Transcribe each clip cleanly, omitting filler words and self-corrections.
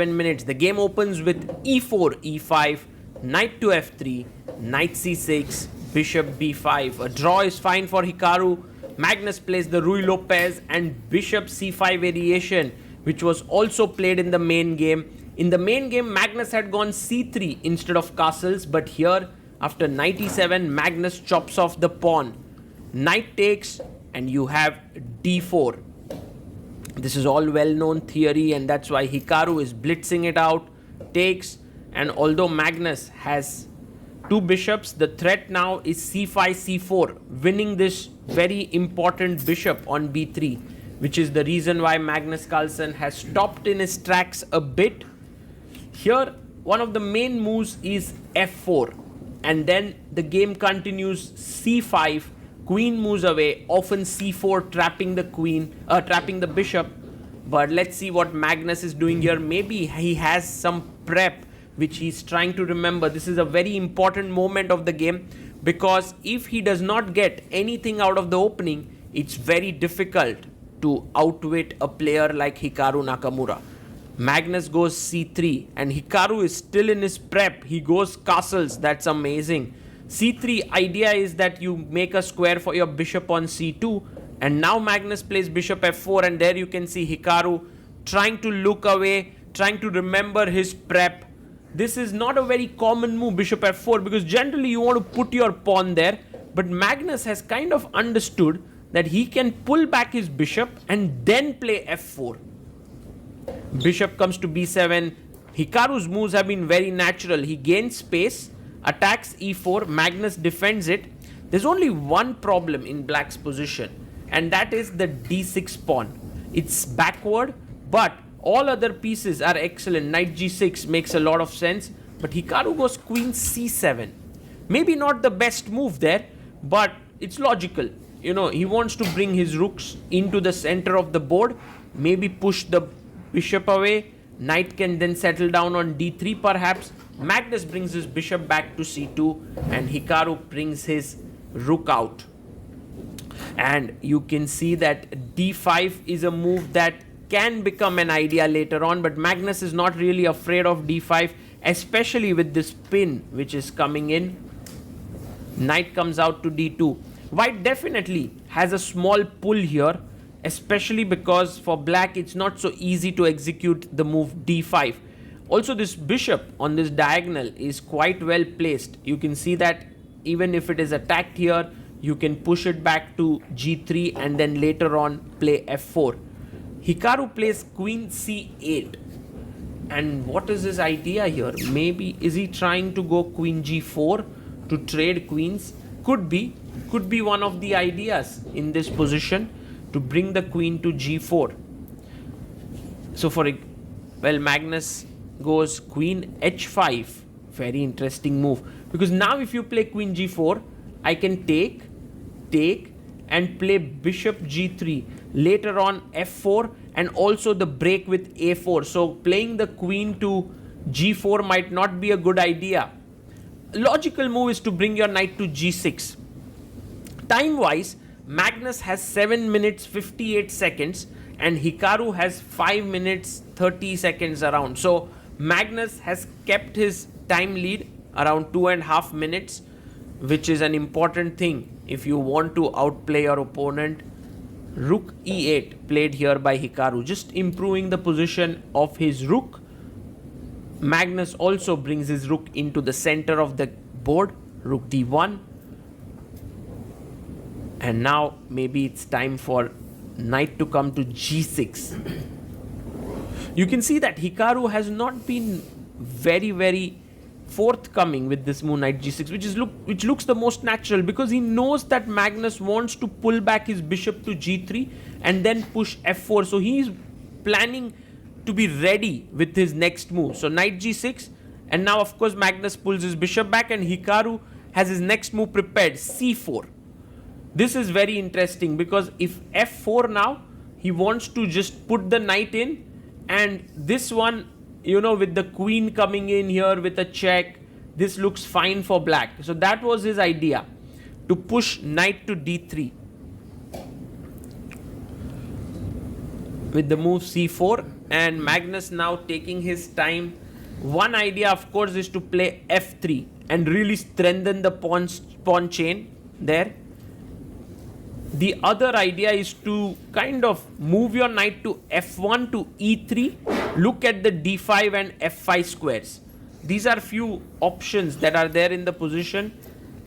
minutes. The game opens with e4, e5, knight to f3, knight c6, bishop b5. A draw is fine for Hikaru. Magnus plays the Ruy Lopez and bishop c5 variation, which was also played in the main game. In the main game, Magnus had gone c3 instead of castles, but here, after knight e7, Magnus chops off the pawn. Knight takes, and you have d4. This is all well-known theory, and that's why Hikaru is blitzing it out, takes, and although Magnus has two bishops, the threat now is c5, c4, winning this very important bishop on b3, which is the reason why MagnusCarlsen has stopped in his tracks a bit. Here, one of the main moves is f4, and then the game continues c5, queen moves away, often c4, trapping the queen, trapping the bishop. But let's see what Magnus is doing here. Maybe he has some prep which he's trying to remember. This is a very important moment of the game, because if he does not get anything out of the opening, it's very difficult to outwit a player like HikaruNakamura. Magnus goes c3, and Hikaru is still in his prep. He goes castles. That's amazing. c3 idea is that you make a square for your bishop on c2, and now Magnus plays bishop f4, and there you can see Hikaru trying to look away, trying to remember his prep. This is not a very common move, bishop f4, because generally you want to put your pawn there, but Magnus has kind of understood that he can pull back his bishop and then play f4. Bishop comes to b7. Hikaru's moves have been very natural. He gains space, attacks e4, Magnus defends it. There's only one problem in black's position, and that is the d6 pawn. It's backward, but all other pieces are excellent. Knight g6 makes a lot of sense, but Hikaru goes queen c7. Maybe not the best move there, but it's logical. You know, he wants to bring his rooks into the center of the board, maybe push the bishop away. Knight can then settle down on d3 perhaps. Magnus brings his bishop back to c2, and Hikaru brings his rook out. And you can see that d5 is a move that can become an idea later on, but Magnus is not really afraid of d5, especially with this pin which is coming in. Knight comes out to d2. White definitely has a small pull here, especially because for black it's not so easy to execute the move d5. Also, this bishop on this diagonal is quite well placed. You can see that even if it is attacked here, you can push it back to g3 and then later on play f4. Hikaru plays queen c8. And what is his idea here? Maybe is he trying to go queen g4 to trade queens? Could be one of the ideas in this position, to bring the queen to g4. So Magnus goes queen h5. Very interesting move, because now if you play queen g4, I can take and play bishop g3, later on f4, and also the break with a4. So playing the queen to g4 might not be a good idea. Logical move is to bring your knight to g6. Time wise, Magnus has 7 minutes 58 seconds and Hikaru has 5 minutes 30 seconds around. So Magnus has kept his time lead around 2.5 minutes, which is an important thing if you want to outplay your opponent. Rook e8 played here by Hikaru, just improving the position of his rook. Magnus also brings his rook into the center of the board. Rook d1. And now maybe it's time for knight to come to g6. You can see that Hikaru has not been very forthcoming with this move knight g6, which looks the most natural, because he knows that Magnus wants to pull back his bishop to g3 and then push f4. So he is planning to be ready with his next move. So knight g6, and now of course Magnus pulls his bishop back and Hikaru has his next move prepared, c4. This is very interesting, because if f4 now, he wants to just put the knight in, and this one, you know, with the queen coming in here with a check, this looks fine for black. So that was his idea, to push knight to d3. with the move c4, and Magnus now taking his time. One idea, of course, is to play f3 and really strengthen the pawn chain there. The other idea is to kind of move your knight to f1 to e3, look at the d5 and f5 squares. These are few options that are there in the position,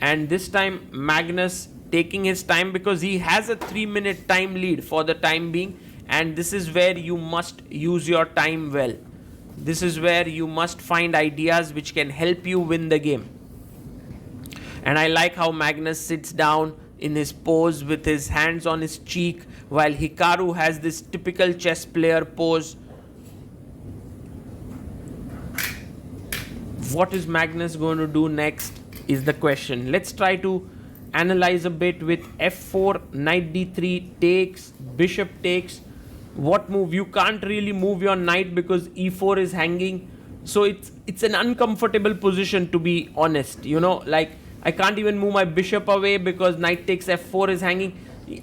and this time Magnus taking his time because he has a 3-minute time lead for the time being, and this is where you must use your time well. This is where you must find ideas which can help you win the game. And I like how Magnus sits down in his pose with his hands on his cheek, while Hikaru has this typical chess player pose. What is Magnus going to do next is the question. Let's try to analyze a bit with f4, knight d3 takes, bishop takes. What move? You can't really move your knight because e4 is hanging. So it's an uncomfortable position, to be honest. You know, like I can't even move my bishop away because knight takes f4 is hanging.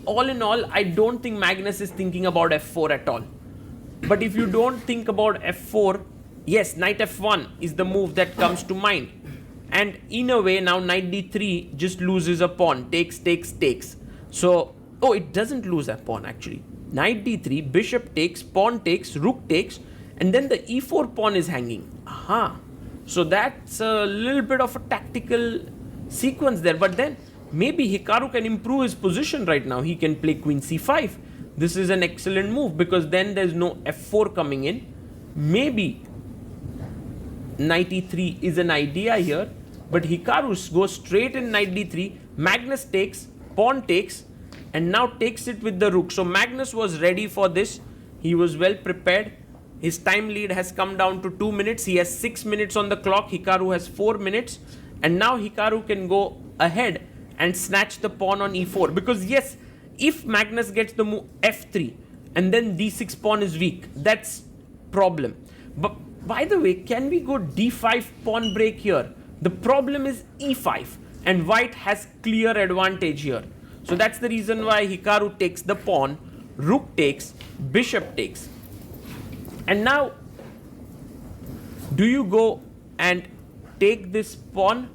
All in all, I don't think Magnus is thinking about f4 at all. But if you don't think about f4, yes, knight f1 is the move that comes to mind. And in a way, now knight d3 just loses a pawn. Takes, takes, takes. So, oh, it doesn't lose a pawn actually. Knight d3, bishop takes, pawn takes, rook takes, and then the e4 pawn is hanging. Aha. So that's a little bit of a tactical sequence there. But then maybe Hikaru can improve his position right now. He can play queen c5. This is an excellent move because then there's no f4 coming in. Maybe knight e3 is an idea here, but Hikaru goes straight in knight d3. Magnus takes, pawn takes, and now takes it with the rook. So Magnus was ready for this. He was well prepared. His time lead has come down to 2 minutes. He has 6 minutes on the clock. Hikaru has 4 minutes. And now Hikaru can go ahead and snatch the pawn on e4. Because yes, if Magnus gets the move f3 and then d6 pawn is weak, that's problem. But by the way, can we go d5 pawn break here? The problem is e5 and white has clear advantage here. So that's the reason why Hikaru takes the pawn, rook takes, bishop takes. And now, do you go and take this pawn?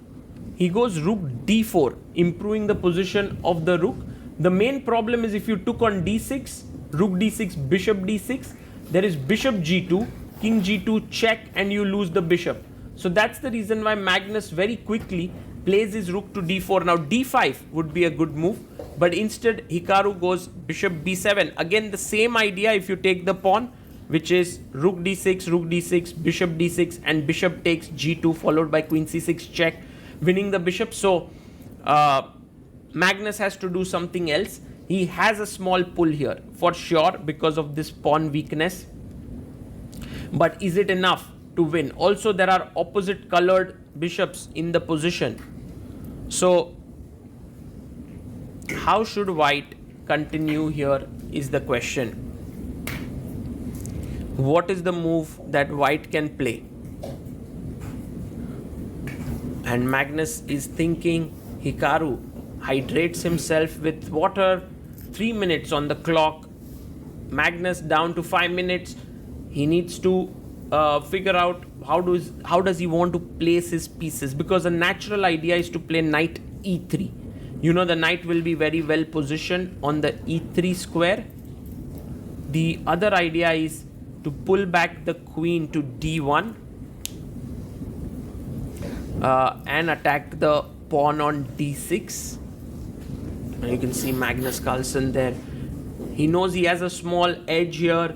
He goes rook d4, improving the position of the rook. The main problem is if you took on d6, rook d6, bishop d6, there is bishop g2, king g2 check, and you lose the bishop. So that's the reason why Magnus very quickly plays his rook to d4. Now d5 would be a good move, but instead Hikaru goes bishop b7. Again, the same idea if you take the pawn, which is rook d6, bishop d6, and bishop takes g2 followed by queen c6 check, winning the bishop. So Magnus has to do something else. He has a small pull here for sure because of this pawn weakness. But is it enough to win? Also, there are opposite colored bishops in the position. So how should white continue here is the question. What is the move that white can play? And Magnus is thinking. Hikaru hydrates himself with water. 3 minutes on the clock. Magnus down to 5 minutes. He needs to figure out how does he want to place his pieces, because a natural idea is to play knight e3. You know, the knight will be very well positioned on the e3 square. The other idea is to pull back the queen to d1 and attack the pawn on d6. And you can see MagnusCarlsen there. He knows he has a small edge here.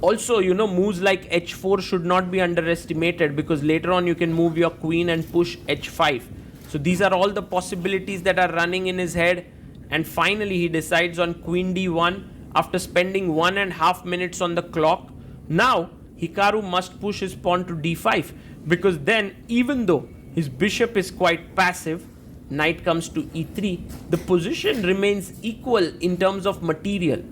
Also, you know, moves like h4 should not be underestimated, because later on you can move your queen and push h5. So these are all the possibilities that are running in his head. And finally he decides on queen d1 after spending 1.5 minutes on the clock. Now Hikaru must push his pawn to d5, because then even though his bishop is quite passive, knight comes to e3, the position remains equal in terms of material.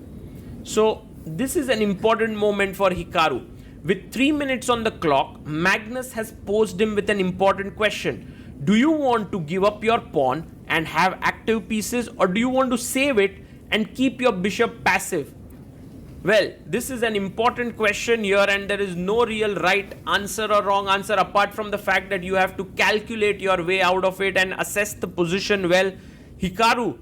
So this is an important moment for Hikaru. With 3 minutes on the clock, Magnus has posed him with an important question. Do you want to give up your pawn and have active pieces, or do you want to save it and keep your bishop passive? Well, this is an important question here, and there is no real right answer or wrong answer apart from the fact that you have to calculate your way out of it and assess the position well. Hikaru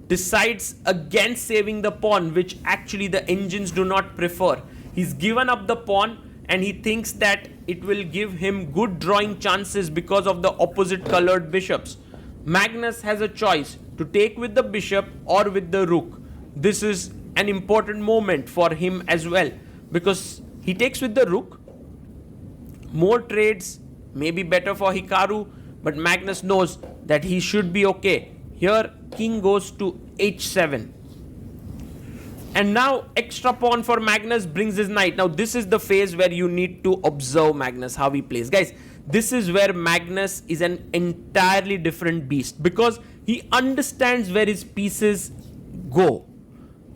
decides against saving the pawn, which actually the engines do not prefer. He's given up the pawn and he thinks that it will give him good drawing chances because of the opposite colored bishops. Magnus has a choice to take with the bishop or with the rook. This is an important moment for him as well, because he takes with the rook. More trades may be better for Hikaru, but Magnus knows that he should be okay. Here king goes to h7. And now extra pawn for Magnus brings his knight. Now this is the phase where you need to observe Magnus, how he plays. Guys, this is where Magnus is an entirely different beast, because he understands where his pieces go.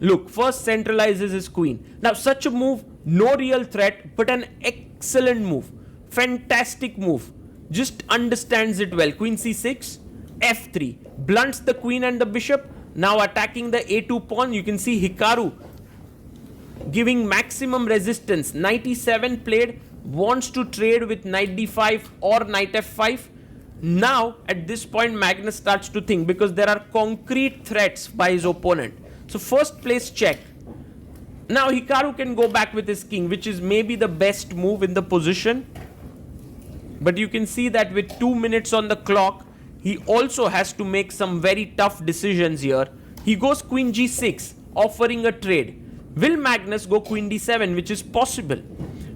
Look, first centralizes his queen. Now such a move, no real threat, but an excellent move. Fantastic move. Just understands it well. Queen c6, f3. Blunts the queen and the bishop. Now attacking the a2 pawn. You can see Hikaru giving maximum resistance. Knight e7 played. Wants to trade with knight d5 or knight f5. Now at this point Magnus starts to think, because there are concrete threats by his opponent. So first place check. Now Hikaru can go back with his king, which is maybe the best move in the position. But you can see that with 2 minutes on the clock, he also has to make some very tough decisions here. He goes queen g6, offering a trade. Will Magnus go queen d7, which is possible?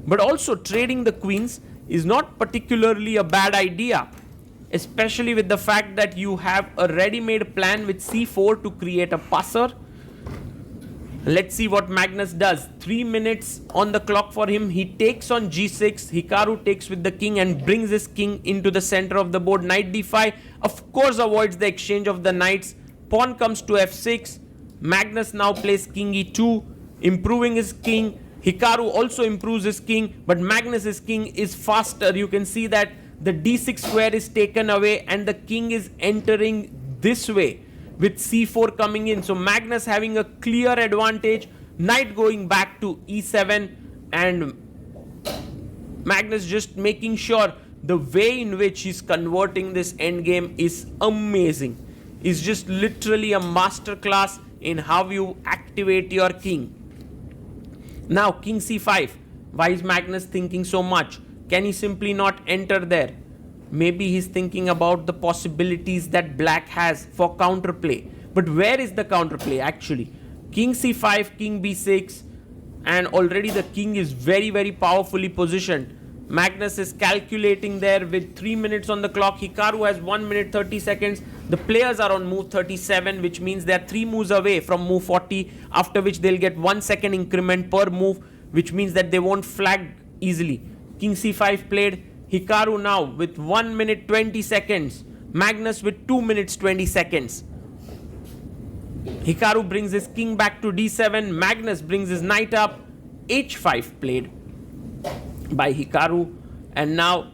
But also trading the queens is not particularly a bad idea, especially with the fact that you have a ready-made plan with c4 to create a passer. Let's see what Magnus does. 3 minutes on the clock for him. He takes on g6. Hikaru takes with the king and brings his king into the center of the board. Knight d5, of course, avoids the exchange of the knights. Pawn comes to f6. Magnus now plays king e2, improving his king. Hikaru also improves his king, but Magnus's king is faster. You can see that the d6 square is taken away and the king is entering this way, with c4 coming in. So Magnus having a clear advantage. Knight going back to e7, and Magnus just making sure the way in which he's converting this endgame is amazing. It's just literally a masterclass in how you activate your king. Now king c5. Why is Magnus thinking so much? Can he simply not enter there? Maybe he's thinking about the possibilities that black has for counterplay. But where is the counterplay actually? King c5, king b6, and already the king is very, very powerfully positioned. Magnus is calculating there with 3 minutes on the clock. Hikaru has 1 minute 30 seconds. The players are on move 37, which means they are 3 moves away from move 40, after which they'll get 1 second increment per move, which means that they won't flag easily. King c5 played. Hikaru now with 1 minute 20 seconds. Magnus with 2 minutes 20 seconds. Hikaru brings his king back to d7. Magnus brings his knight up. h5 played by Hikaru. And now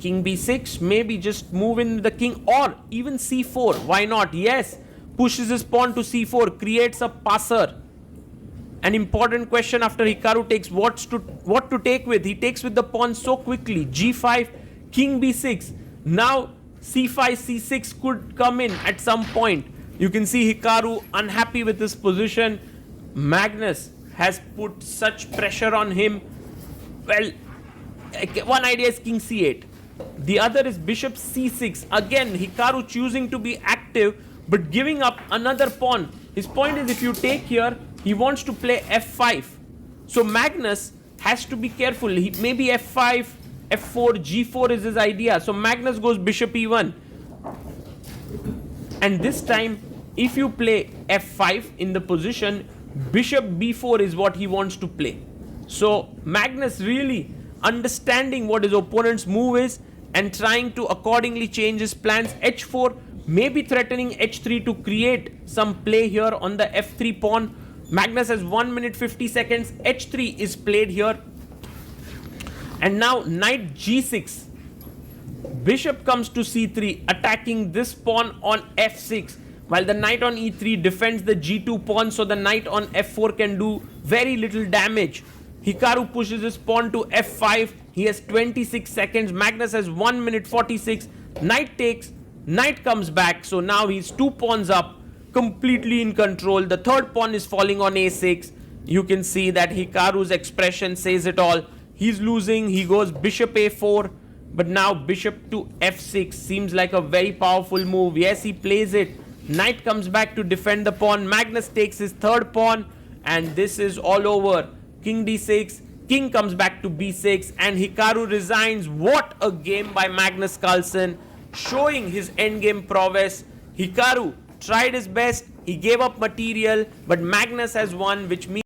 king b6. Maybe just move in the king, or even c4. Why not? Yes. Pushes his pawn to c4. Creates a passer. An important question after Hikaru takes what to take with. He takes with the pawn so quickly. g5, king b6. Now c5, c6 could come in at some point. You can see Hikaru unhappy with his position. Magnus has put such pressure on him. Well, one idea is king c8. The other is bishop c6. Again, Hikaru choosing to be active but giving up another pawn. His point is, if you take here, he wants to play f5. So Magnus has to be careful. Maybe f5, f4, g4 is his idea. So Magnus goes bishop e1. And this time, if you play f5 in the position, bishop b4 is what he wants to play. So Magnus really understanding what his opponent's move is and trying to accordingly change his plans. h4, maybe threatening h3 to create some play here on the f3 pawn. Magnus has 1 minute 50 seconds. h3 is played here. And now knight g6. Bishop comes to c3, attacking this pawn on f6. while the knight on e3 defends the g2 pawn, so the knight on f4 can do very little damage. Hikaru pushes his pawn to f5. He has 26 seconds. Magnus has 1 minute 46. Knight takes. Knight comes back. So now he's 2 pawns up, completely in control. The third pawn is falling on a6. You can see that Hikaru's expression says it all. He's losing. He goes bishop a4. But now bishop to f6 seems like a very powerful move. Yes, he plays it. Knight comes back to defend the pawn. Magnus takes his third pawn. And this is all over. King d6, king comes back to b6, and Hikaru resigns. What a game by MagnusCarlsen, showing his endgame prowess. Hikaru tried his best, he gave up material, but Magnus has won, which means